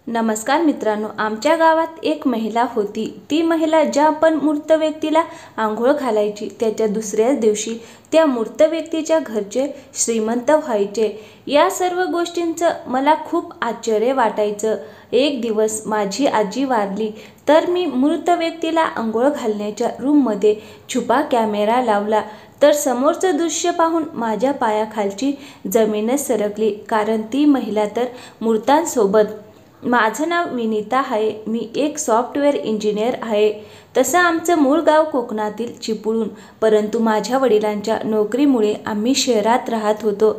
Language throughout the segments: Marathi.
नमस्कार मित्रांनो, आमच्या गावात एक महिला होती। ती महिला ज्या पण मूर्त व्यक्तीला आंघोळ घालायची त्याच्या दुसऱ्याच दिवशी त्या मूर्त व्यक्तीच्या घरचे श्रीमंत व्हायचे। या सर्व गोष्टींचं मला खूप आश्चर्य वाटायचं। एक दिवस माझी आजी वारली तर मी मूर्त व्यक्तीला आंघोळ घालण्याच्या रूममध्ये छुपा कॅमेरा लावला तर समोरचं दृश्य पाहून माझ्या पायाखालची जमीनच सरकली, कारण ती महिला तर मूर्तांसोबत। माझं नाव विनीता आहे, मी एक सॉफ्टवेअर इंजिनियर आहे। तसं आमचं मूळ गाव कोकणातील चिपळूण, परंतु माझ्या वडिलांच्या नोकरीमुळे आम्ही शहरात राहत होतो।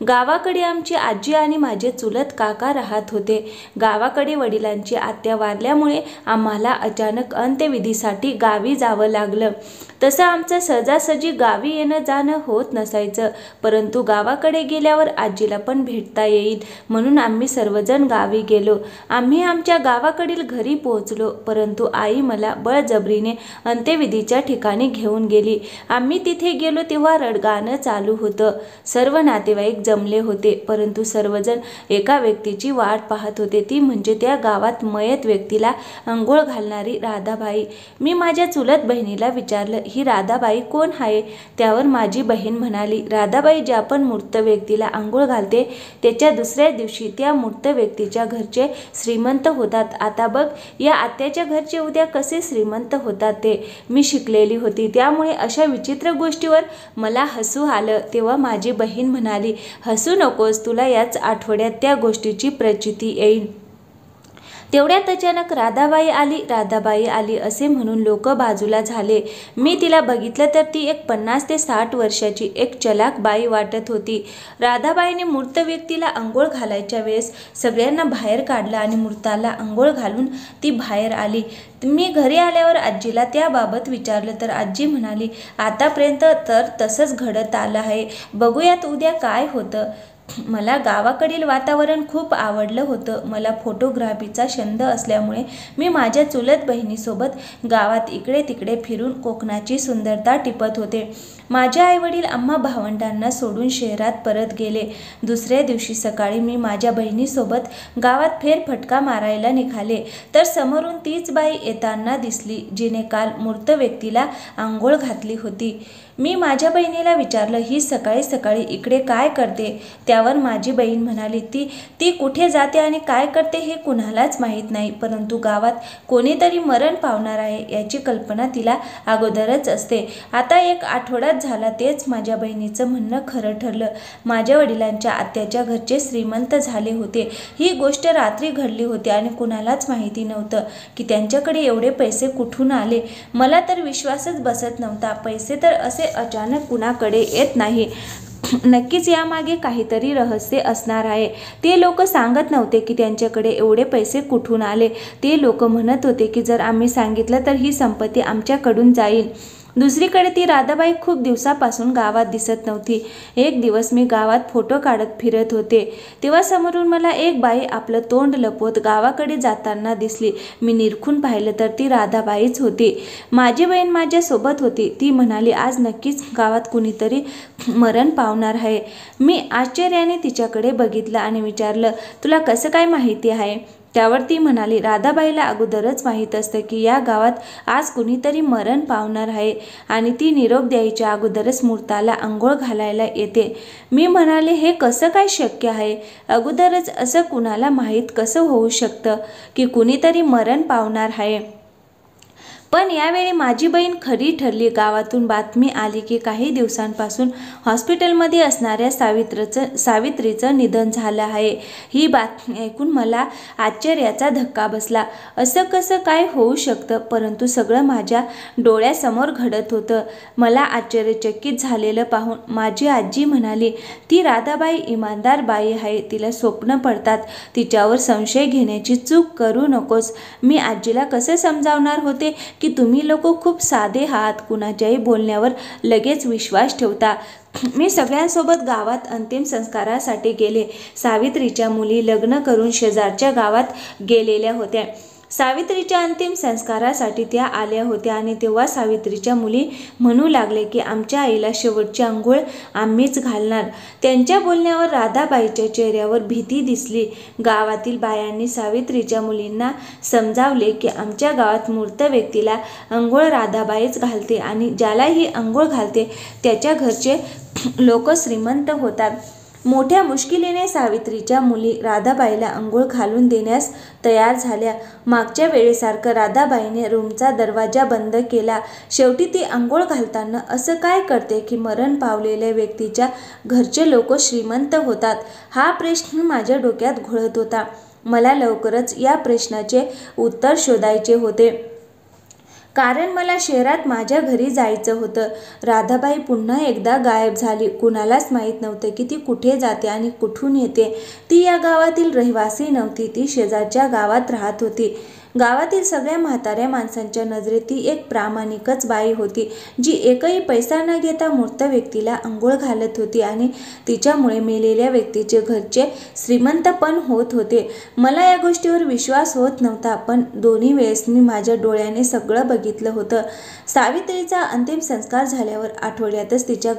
गावाकडे आमची आजी आणि माझे चुलत काका राहत होते। गावाकडे वडिलांची आत्या वारल्यामुळे आम्हाला अचानक अंत्यविधीसाठी गावी जावं लागलं। तसं आमचं सहजासहजी गावी येणं जाणं होत नसायचं, परंतु गावाकडे गेल्यावर आजीला पण भेटता येईल म्हणून आम्ही सर्वजण गावी गेलो। आम्ही आमच्या गावाकडील घरी पोहोचलो, परंतु आई मला बळजबरीने अंत्यविधीच्या ठिकाणी घेऊन गेली। आम्ही तिथे गेलो तेव्हा रडगाणं चालू होतं। सर्व नातेवाईक जमले होते, परंतु सर्वजण एका व्यक्तीची वाट पाहत होते, ती म्हणजे त्या गावात मयत व्यक्तीला अंघोळ घालणारी राधाबाई। मी माझ्या चुलत बहिणीला विचारलं, ही राधाबाई कोण आहे? त्यावर माझी बहीण म्हणाली, राधाबाई ज्या पण मूर्त व्यक्तीला आंघोळ घालते त्याच्या दुसऱ्या दिवशी त्या मूर्त व्यक्तीच्या घरचे श्रीमंत होतात। आता बघ, या आत्याच्या घरचे उद्या कसे श्रीमंत होतात ते। मी शिकलेली होती, त्यामुळे अशा विचित्र गोष्टीवर मला हसू आलं। तेव्हा माझी बहीण म्हणाली, हसू नकोस, तुला याच आठवड्यात त्या गोष्टीची प्रचिती येईल। तेवढ्यात अचानक राधाबाई आली असे म्हणून लोक बाजूला झाले। मी तिला बघितलं तर ती एक 50 ते 60 वर्षाची एक चलाक बाई वाटत होती। राधाबाईने मूर्त व्यक्तीला आंघोळ घालायच्या वेळेस सगळ्यांना बाहेर काढलं आणि मूर्ताला आंघोळ घालून ती बाहेर आली। मी घरी आल्यावर आजीला त्याबाबत विचारलं तर आजी म्हणाली, आतापर्यंत तर तसंच घडत आलं आहे, बघूयात उद्या काय होतं। मला गावाकडील वातावरण खूप आवडलं होतं। मला फोटोग्राफीचा छंद असल्यामुळे मी माझ्या चुलत बहिणीसोबत गावात इकडे तिकडे फिरून कोकणाची सुंदरता टिपत होते। माझे आईवडील आम्हा भावंडांना सोडून शहरात परत गेले। दुसऱ्या दिवशी सकाळी मी माझ्या बहिणीसोबत गावात फेरफटका मारायला निघाले तर समोरून तीच बाई येताना दिसली, जिने काल मूर्त व्यक्तीला आंघोळ घातली होती। मी माझ्या बहिणीला विचारलं, ही सकाळी सकाळी इकडे काय करते? त्यावर माझी बहीण म्हणाली, ती कुठे जाते आणि काय करते हे कुणालाच माहीत नाही, परंतु गावात कोणीतरी मरण पावणार आहे याची कल्पना तिला अगोदरच असते। आता एक आठवडाच झाला, तेच माझ्या बहिणीचं म्हणणं खरं ठरलं। माझ्या वडिलांच्या आत्याच्या घरचे श्रीमंत झाले होते। ही गोष्ट रात्री घडली होती आणि कुणालाच माहिती नव्हतं की त्यांच्याकडे एवढे पैसे कुठून आले। मला तर विश्वासच बसत नव्हता। पैसे तर असे अचानक कुणाकडे येत नाही। नक्कीच यामागे काहीतरी रहस्य असणार आहे। ते लोक सांगत नव्हते की त्यांच्याकडे एवढे पैसे कुठून आले। ते लोक म्हणत होते की जर आम्ही सांगितलं तर ही संपत्ती आमच्याकडून जाईल। दुसरीकडे ती राधाबाई खूप दिवसापासून गावात दिसत नव्हती। एक दिवस मी गावात फोटो काढत फिरत होते, तेव्हा समोरून मला एक बाई आपलं तोंड लपवत गावाकडे जाताना दिसली। मी निरखून पाहिलं तर ती राधाबाईच होती। माझी बहीण माझ्यासोबत होती। ती म्हणाली, आज नक्कीच गावात कुणीतरी मरण पावणार आहे। मी आश्चर्याने तिच्याकडे बघितलं आणि विचारलं, तुला कसं काय माहिती आहे? त्यावर ती म्हणाली, राधाबाईला अगोदरच माहीत असतं की या गावात आज कुणीतरी मरण पावणार आहे आणि ती निरोप द्यायच्या अगोदरच मूर्ताला आंघोळ घालायला येते। मी म्हणाले, हे कसं काय शक्य आहे? अगोदरच असं कुणाला माहीत कसं होऊ शकतं की कुणीतरी मरण पावणार आहे? पण यावेळी माझी बहीण खरी ठरली। गावातून बातमी आली की काही दिवसांपासून हॉस्पिटलमध्ये असणाऱ्या सावित्रीचं निधन झालं आहे। ही बातमी ऐकून मला आश्चर्याचा धक्का बसला। असं कसं काय होऊ शकतं? परंतु सगळं माझ्या डोळ्यासमोर घडत होतं। मला आश्चर्यचकित झालेलं पाहून माझी आजी म्हणाली, ती राधाबाई इमानदार बाई आहे, तिला स्वप्न पडतात, तिच्यावर संशय घेण्याची चूक करू नकोस। मी आजीला कसं समजावणार होते की तुम्ही लोक खूप साधे आहात, कुणाच्याही बोलण्यावर लगेच विश्वास ठेवता। मी सगळ्यांसोबत गावात अंतिम संस्कारासाठी गेले। सावित्रीच्या मुली लग्न करून शेजारच्या गावात गेलेल्या होत्या। सावित्रीच्या अंतिम संस्कारासाठी त्या आल्या होत्या आणि तेव्हा सावित्रीच्या मुली म्हणू लागले की आमच्या आईला शेवटची अंघोळ आम्हीच घालणार. त्यांच्या बोलण्यावर राधाबाईच्या चेहऱ्यावर भीती दिसली. गावातील बायांनी सावित्रीच्या मुलींना समजावले की आमच्या गावात मृत व्यक्तीला अंघोळ राधाबाईच घालते आणि ज्यालाही अंघोळ घालते त्याच्या घरचे लोक श्रीमंत होतात. मोठ्या मुश्किलीने सावित्रीच्या मुली राधाबाईला अंघोळ घालून देण्यास तयार झाल्या. मागच्या वेळेसारखं राधाबाईने रूमचा दरवाजा बंद केला. शेवटी ती अंघोळ घालताना असं काय करते की मरण पावलेल्या व्यक्तीच्या घरचे लोक श्रीमंत होतात, हा प्रश्न माझ्या डोक्यात घोळत होता. मला लवकरच या प्रश्नाचे उत्तर शोधायचे होते, कारण मला शहरात माझ्या घरी जायचं होतं. राधाबाई पुन्हा एकदा गायब झाली. कुणालाच माहीत नव्हतं की ती कुठे जाते आणि कुठून येते. ती या गावातील रहिवासी नव्हती. ती शेजारच्या गावात राहत होती. गावातील सगळ्या म्हाताऱ्या माणसांच्या नजरेत ती एक प्रामाणिकच बाई होती, जी एकही पैसा न घेता मृत व्यक्तीला अंघोळ घालत होती आणि तिच्यामुळे मेलेल्या व्यक्तीचे घरचे श्रीमंत पण होत होते. मला या गोष्टीवर विश्वास होत नव्हता, पण दोन्ही वेळेस मी माझ्या डोळ्याने सगळं बघितलं होतं. सावित्रीचा अंतिम संस्कार झाल्यावर आठवड्यातच तिच्या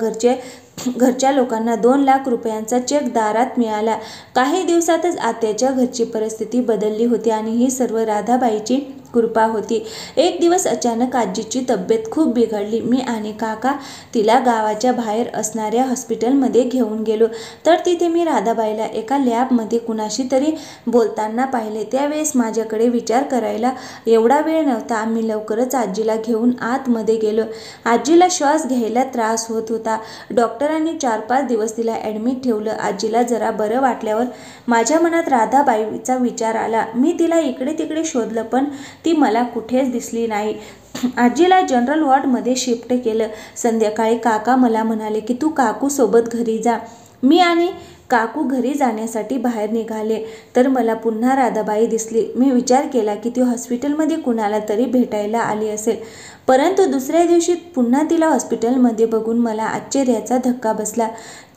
घरच्या लोकांना 2 लाख रुपयांचा चेक दारात मिळाला. काही दिवसातच आत्याच्या घरची परिस्थिती बदलली होती आणि ही सर्व राधाबाईची कृपा होती. एक दिवस अचानक आजीची तब्येत खूप बिघडली. मी आणि काका तिला गावाच्या बाहेर असणाऱ्या हॉस्पिटलमध्ये घेऊन गेलो, तर तिथे मी राधाबाईला एका लॅबमध्ये कुणाशी तरी बोलताना पाहिले. त्यावेळेस माझ्याकडे विचार करायला एवढा वेळ नव्हता. आम्ही लवकरच आजीला घेऊन आतमध्ये गेलो. आजीला श्वास घ्यायला त्रास होत होता. डॉक्टरांनी 4-5 दिवस तिला ॲडमिट ठेवलं. आजीला जरा बरं वाटल्यावर माझ्या मनात राधाबाईचा विचार आला. मी तिला इकडे तिकडे शोधलं, पण ती मला कुठेच दिसली नाही. आजीला जनरल वॉर्डमध्ये शिफ्ट केलं. संध्याकाळी काका मला म्हणाले की तू काकू सोबत घरी जा. मी आणि काकू घरी जाण्यासाठी बाहेर निघाले, तर मला पुन्हा राधाबाई दिसली. मी विचार केला की ती हॉस्पिटलमध्ये कुणाला तरी भेटायला आली असेल, परंतु दुसऱ्या दिवशी पुन्हा तिला हॉस्पिटलमध्ये बघून मला आश्चर्याचा धक्का बसला.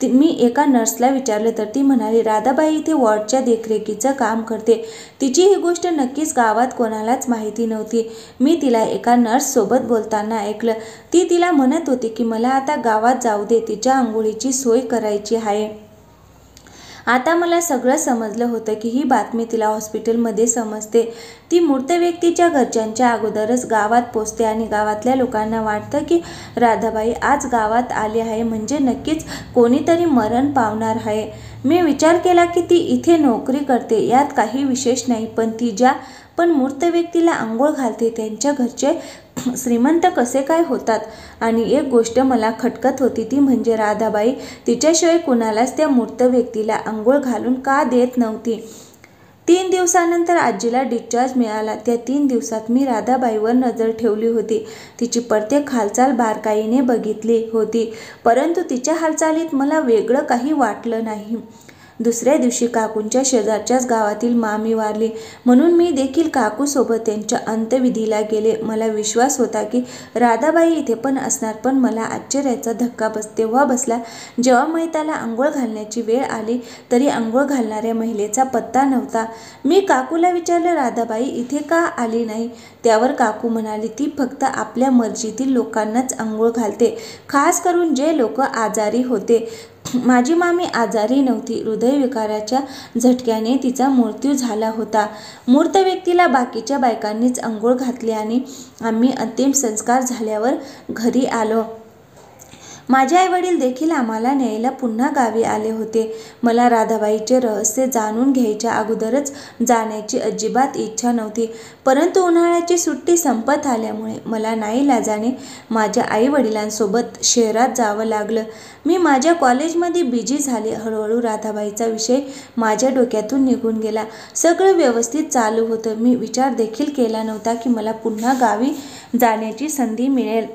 मी एका नर्सला विचारलं, तर ती म्हणाली राधाबाई इथे वॉर्डच्या देखरेखीचं काम करते. तिची ही गोष्ट नक्कीच गावात कोणालाच माहिती नव्हती. मी तिला एका नर्ससोबत बोलताना ऐकलं. ती तिला म्हणत होती की मला आता गावात जाऊ दे, तिच्या अंघोळीची सोय करायची आहे. आता मला सगळं समजलं होतं की ही बातमी तिला हॉस्पिटलमध्ये समजते. ती मृत व्यक्तीच्या घरच्यांच्या अगोदरच गावात पोचते आणि गावातल्या लोकांना वाटतं की राधाबाई आज गावात आली आहे, म्हणजे नक्कीच कोणीतरी मरण पावणार आहे. मी विचार केला की ती इथे नोकरी करते, यात काही विशेष नाही, पण ती ज्या पण मृत व्यक्तीला अंघोळ घालते त्यांच्या घरचे श्रीमंत कसे काय होतात. आणि एक गोष्ट मला खटकत होती, ती म्हणजे राधाबाई तिच्याशिवाय कुणालाच त्या मृत व्यक्तीला अंघोळ घालून का देत नव्हती. 3 दिवसानंतर आजीला डिस्चार्ज मिळाला. त्या 3 दिवसात मी राधाबाईवर नजर ठेवली होती. तिची प्रत्येक हालचाल बारकाईने बघितली होती, परंतु तिच्या हालचालीत मला वेगळं काही वाटलं नाही. दुसऱ्या दिवशी काकूंच्या शेजारच्याच गावातील मामी वारली, म्हणून मी देखील काकूसोबत त्यांच्या अंत्यविधीला गेले. मला विश्वास होता की राधाबाई इथे पण असणार, पण मला आश्चर्याचा धक्का तेव्हा बसला जेव्हा मैताला अंघोळ घालण्याची वेळ आली, तरी अंघोळ घालणाऱ्या महिलेचा पत्ता नव्हता. मी काकूला विचारलं, राधाबाई इथे का आली नाही. त्यावर काकू म्हणाली, ती फक्त आपल्या मर्जीतील लोकांनाच अंघोळ घालते, खास करून जे लोक आजारी होते. माझी मामी आजारी नव्हती. हृदयविकाराच्या झटक्याने तिचा मृत्यू झाला होता. मृत व्यक्तीला बाकीच्या बायकांनीच अंघोळ घातली आणि आम्ही अंतिम संस्कार झाल्यावर घरी आलो. माझे आईवडील देखील आम्हाला न्यायला पुन्हा गावी आले होते. मला राधाबाईचे रहस्य जाणून घ्यायच्या अगोदरच जाण्याची अजिबात इच्छा नव्हती, परंतु उन्हाळ्याची सुट्टी संपत आल्यामुळे मला नाईलाजाने माझ्या आईवडिलांसोबत शहरात जावं लागलं. मी माझ्या कॉलेजमध्ये बिझी झाले. हळूहळू राधाबाईचा विषय माझ्या डोक्यातून निघून गेला. सगळं व्यवस्थित चालू होतं. मी विचार देखील केला नव्हता की मला पुन्हा गावी जाण्याची संधी मिळेल.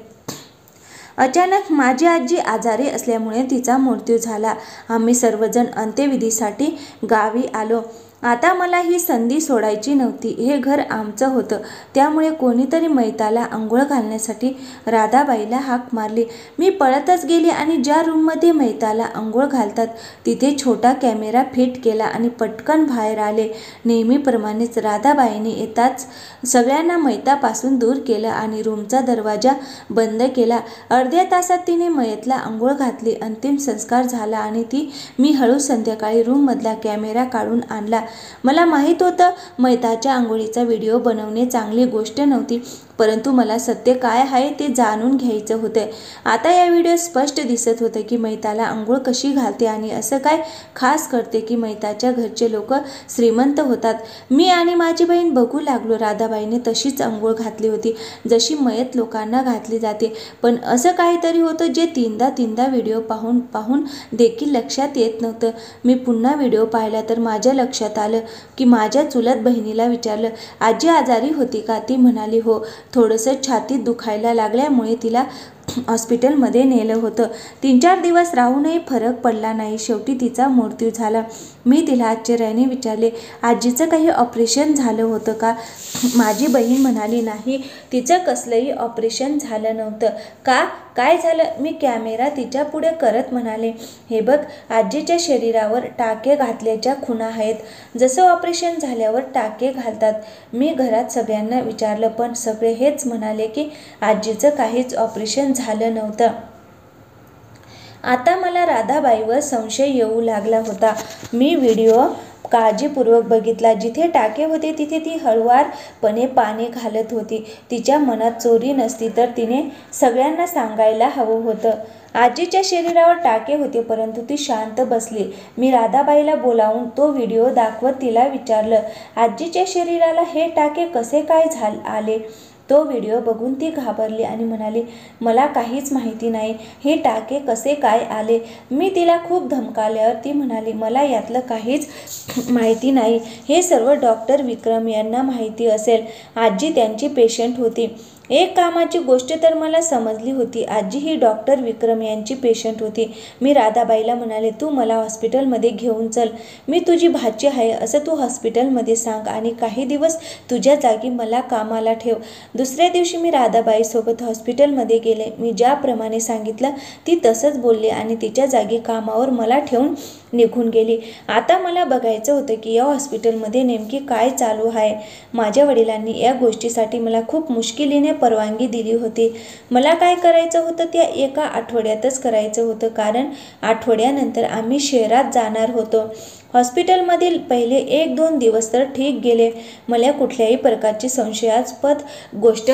अचानक माझी आजी आजारी असल्यामुळे तिचा मृत्यू झाला. आम्ही सर्वजण अंत्यविधीसाठी गावी आलो. आता मला ही संधी सोडायची नव्हती. हे घर आमचं होतं, त्यामुळे कोणीतरी मैताला आंघोळ घालण्यासाठी राधाबाईला हाक मारली. मी पळतच गेले आणि ज्या रूममध्ये मैताला आंघोळ घालतात तिथे छोटा कॅमेरा फिट केला आणि पटकन बाहेर आले. नेहमीप्रमाणेच राधाबाईने येताच सगळ्यांना मैतापासून दूर केलं आणि रूमचा दरवाजा बंद केला. अर्ध्या तासात तिने मैतला आंघोळ घातली. अंतिम संस्कार झाला आणि मी हळू संध्याकाळी रूममधला कॅमेरा काढून आणला. मला माहीत होतं मैताच्या आंघोळीचा व्हिडिओ बनवणे चांगली गोष्ट नव्हती, परंतु मला सत्य काय आहे ते जाणून घ्यायचं होतं. आता या व्हिडिओत स्पष्ट दिसत होतं की मैताला आंघोळ कशी घालते आणि असं काय खास करते की मैताच्या घरचे लोक श्रीमंत होतात. मी आणि माझी बहीण बघू लागलो. राधाबाईने तशीच आंघोळ घातली होती जशी मयत लोकांना घातली जाते, पण असं काहीतरी होतं जे तीनदा व्हिडिओ पाहून देखील लक्षात येत नव्हतं. मी पुन्हा व्हिडिओ पाहिला तर माझ्या लक्षात आलं की माझ्या चुलत बहिणीला विचारलं, आजी आजारी होती का? ती म्हणाली हो, थोडंसं छातीत दुखायला लागल्यामुळे तिला हॉस्पिटलमध्ये नेलं होतं. 3-4 दिवस राहूनही फरक पडला नाही. शेवटी तिचा मृत्यू झाला. मी तिला आश्चर्याने विचारले, आजीचं काही ऑपरेशन झालं होतं का? माझी बहीण म्हणाली, नाही, तिचं कसलंही ऑपरेशन झालं नव्हतं. का? काय झालं? मी कॅमेरा तिच्या पुढे करत म्हणाले, हे बघ, आजीच्या शरीरावर टाके घातल्याच्या खुणा आहेत, जसं ऑपरेशन झाल्यावर टाके घालतात. मी घरात सगळ्यांना विचारलं, पण सगळे हेच म्हणाले की आजीचं काहीच ऑपरेशन झालं नव्हतं. आता मला राधाबाईवर संशय येऊ लागला होता. मी व्हिडिओ काळजीपूर्वक बघितला. जिथे टाके होते तिथे ती हळुवारपणे पाणी घालत होती. तिच्या मनात चोरी नसती तर तिने सगळ्यांना सांगायला हवं होतं. आजीच्या शरीरावर टाके होते, परंतु ती शांत बसली. मी राधाबाईला बोलावून तो व्हिडिओ दाखवत तिला विचारलं, आजीच्या शरीराला हे टाके कसे काय आले? तो व्हिडिओ बघून ती घाबरली आणि म्हणाली, मला काहीच माहिती नाही, हे टाके कसे काय आले? मी तिला खूप धमकावल्यावर ती म्हणाली, मला यातलं काहीच माहिती नाही, हे सर्व डॉक्टर विक्रम यांना माहिती असेल. आजी त्यांची पेशंट होती. एक कामाची गोष्ट तर मला समजली होती, आजी ही डॉक्टर विक्रम यांची पेशंट होती. मी राधाबाईला म्हणाले, तू मला हॉस्पिटलमध्ये घेऊन चल, मी तुझी भाची आहे असं तू हॉस्पिटलमध्ये सांग आणि काही दिवस तुझ्या जागी मला कामाला ठेव. दुसऱ्या दिवशी मी राधाबाईसोबत हॉस्पिटलमध्ये गेले. मी ज्याप्रमाणे सांगितलं ती तसंच बोलली आणि तिच्या जागी कामावर मला ठेवून निघून गेली. आता मला बघायचं होतं की या हॉस्पिटलमध्ये नेमकी काय चालू आहे. माझ्या वडिलांनी या गोष्टीसाठी मला खूप मुश्किलीने परवानगी दिली होती. मला काय करायचं होतं त्या एका आठवड्यातच करायचं होतं, कारण आठवड्यानंतर आम्ही शहरात जाणार होतो. हॉस्पिटलमधील पहिले 1-2 दिवस तर ठीक गेले. मला कुठल्याही प्रकारची संशयास्पद गोष्ट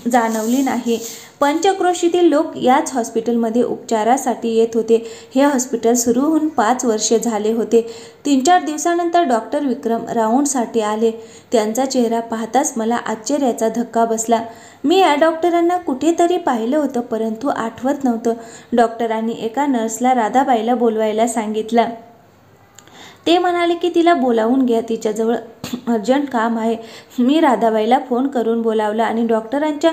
जाणवली नाही. पंचक्रोशीतील लोक याच हॉस्पिटलमध्ये उपचारासाठी येत होते. हे हॉस्पिटल सुरू होऊन 5 वर्षे झाले होते. 3-4 दिवसानंतर डॉक्टर विक्रम राऊंडसाठी आले. त्यांचा चेहरा पाहताच मला आश्चर्याचा धक्का बसला. मी या डॉक्टरांना कुठेतरी पाहिलं होतं, परंतु आठवत नव्हतं. डॉक्टरांनी एका नर्सला राधाबाईला बोलवायला सांगितलं. ते म्हणाले की तिला बोलावून घ्या, तिच्याजवळ अर्जंट काम आहे. मी राधाबाईला फोन करून बोलावलं आणि डॉक्टरांच्या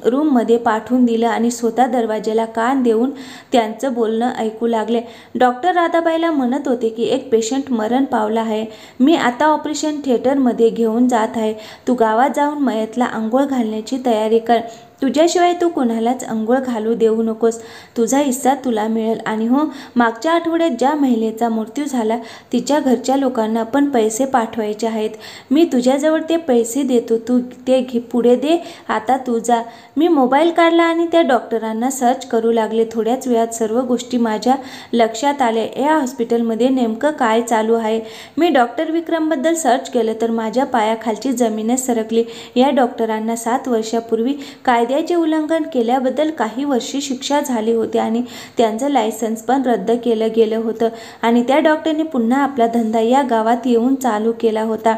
रूममध्ये पाठवून दिलं आणि स्वतः दरवाजाला कान देऊन त्यांचं बोलणं ऐकू लागले. डॉक्टर राधाबाईला म्हणत होते की एक पेशंट मरण पावला आहे. मी आता ऑपरेशन थिएटरमध्ये घेऊन जात आहे. तू गावात जाऊन मयतला आंघोळ घालण्याची तयारी कर. तुझ्याशिवाय तू कोणालाच आंघोळ घालू देऊ नकोस. तुझा हिस्सा तुला मिळेल. आणि हो, मागच्या आठवड्यात ज्या महिलेचा मृत्यू झाला तिच्या घरच्या लोकांना पण पैसे पाठवायचे आहेत. मी तुझ्याजवळ ते पैसे देतो, तू ते पुढे दे. आता तू जा. मी मोबाईल काढला आणि त्या डॉक्टरांना सर्च करू लागले. थोड्याच वेळात सर्व गोष्टी माझ्या लक्षात आल्या. या हॉस्पिटलमध्ये नेमकं काय चालू आहे? मी डॉक्टर विक्रमबद्दल सर्च केलं तर माझ्या पायाखालची जमीनच सरकली. या डॉक्टरांना 7 वर्षापूर्वी कायद्याचे उल्लंघन केल्याबद्दल काही वर्षे शिक्षा झाली होती आणि त्यांचं लायसन्स पण रद्द केलं गेलं होतं आणि त्या डॉक्टरने पुन्हा आपला धंदा या गावात येऊन चालू केला होता.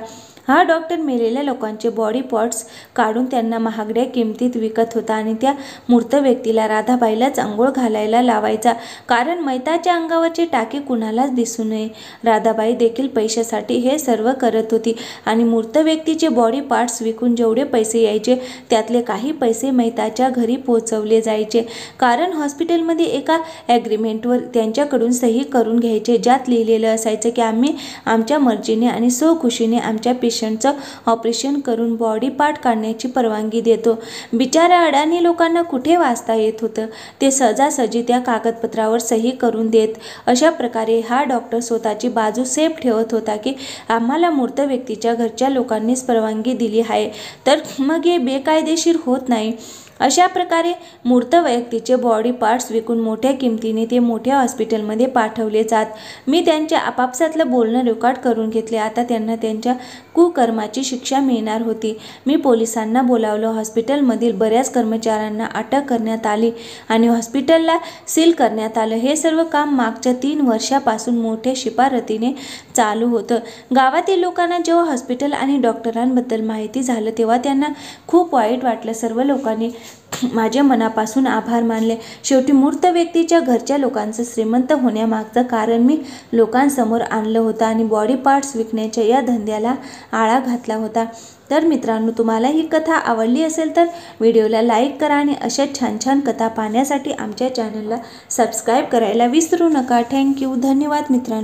हा डॉक्टर मेलेल्या लोकांचे बॉडी पार्ट्स काढून त्यांना महागड्या किमतीत विकत होता आणि त्या मूर्त व्यक्तीला राधाबाईलाच आंघोळ घालायला लावायचा, कारण मैताच्या अंगावरचे टाके कुणालाच दिसू नये. राधाबाई देखील पैशासाठी हे सर्व करत होती आणि मूर्त व्यक्तीचे बॉडी पार्ट्स विकून जेवढे पैसे यायचे त्यातले काही पैसे मैताच्या घरी पोहोचवले जायचे, कारण हॉस्पिटलमध्ये एका ॲग्रीमेंटवर त्यांच्याकडून सही करून घ्यायचे, ज्यात लिहिलेलं असायचं की आम्ही आमच्या मर्जीने आणि स्वखुशीने आमच्या पेशंटचं ऑपरेशन करून बॉडी पार्ट काढण्याची परवानगी देतो. बिचाऱ्या अडाणी लोकांना कुठे वाचता येत होतं? ते सहजासहजी त्या कागदपत्रावर सही करून देत. अशा प्रकारे हा डॉक्टर स्वतःची बाजू सेफ ठेवत होता की आम्हाला मूर्त व्यक्तीच्या घरच्या लोकांनीच परवानगी दिली आहे, तर मग हे बेकायदेशीर होत नाही. अशा प्रकारे मूर्त व्यक्तीचे बॉडी पार्ट्स विकून मोठ्या किमतीने ते मोठ्या हॉस्पिटलमध्ये पाठवले जात. मी त्यांच्या आपापसातलं बोलणं रेकॉर्ड करून घेतले. आता त्यांना त्यांच्या कुकर्माची शिक्षा मिळणार होती. मी पोलिसांना बोलावलं. हॉस्पिटलमधील बऱ्याच कर्मचाऱ्यांना अटक करण्यात आली आणि हॉस्पिटलला सील करण्यात आलं. हे सर्व काम मागच्या 3 वर्षापासून मोठ्या शिपारतीने चालू होतं. गावातील लोकांना जेव्हा हॉस्पिटल आणि डॉक्टरांबद्दल माहिती झालं तेव्हा त्यांना खूप वाईट वाटलं. सर्व लोकांनी माझ्या मनापासून आभार मानले. शेवटी मूर्त व्यक्तीच्या घरच्या लोकांचं श्रीमंत होण्यामागचं कारण मी लोकांसमोर आणलं होतं आणि बॉडी पार्ट्स विकण्याच्या या धंद्याला आळा घातला होता. तर मित्रांनो, तुम्हाला ही कथा आवडली असेल तर व्हिडिओला लाईक करा आणि अशा छान छान कथा पाहण्यासाठी आमच्या चॅनलला सबस्क्राईब करायला विसरू नका. थँक्यू. धन्यवाद मित्रांनो.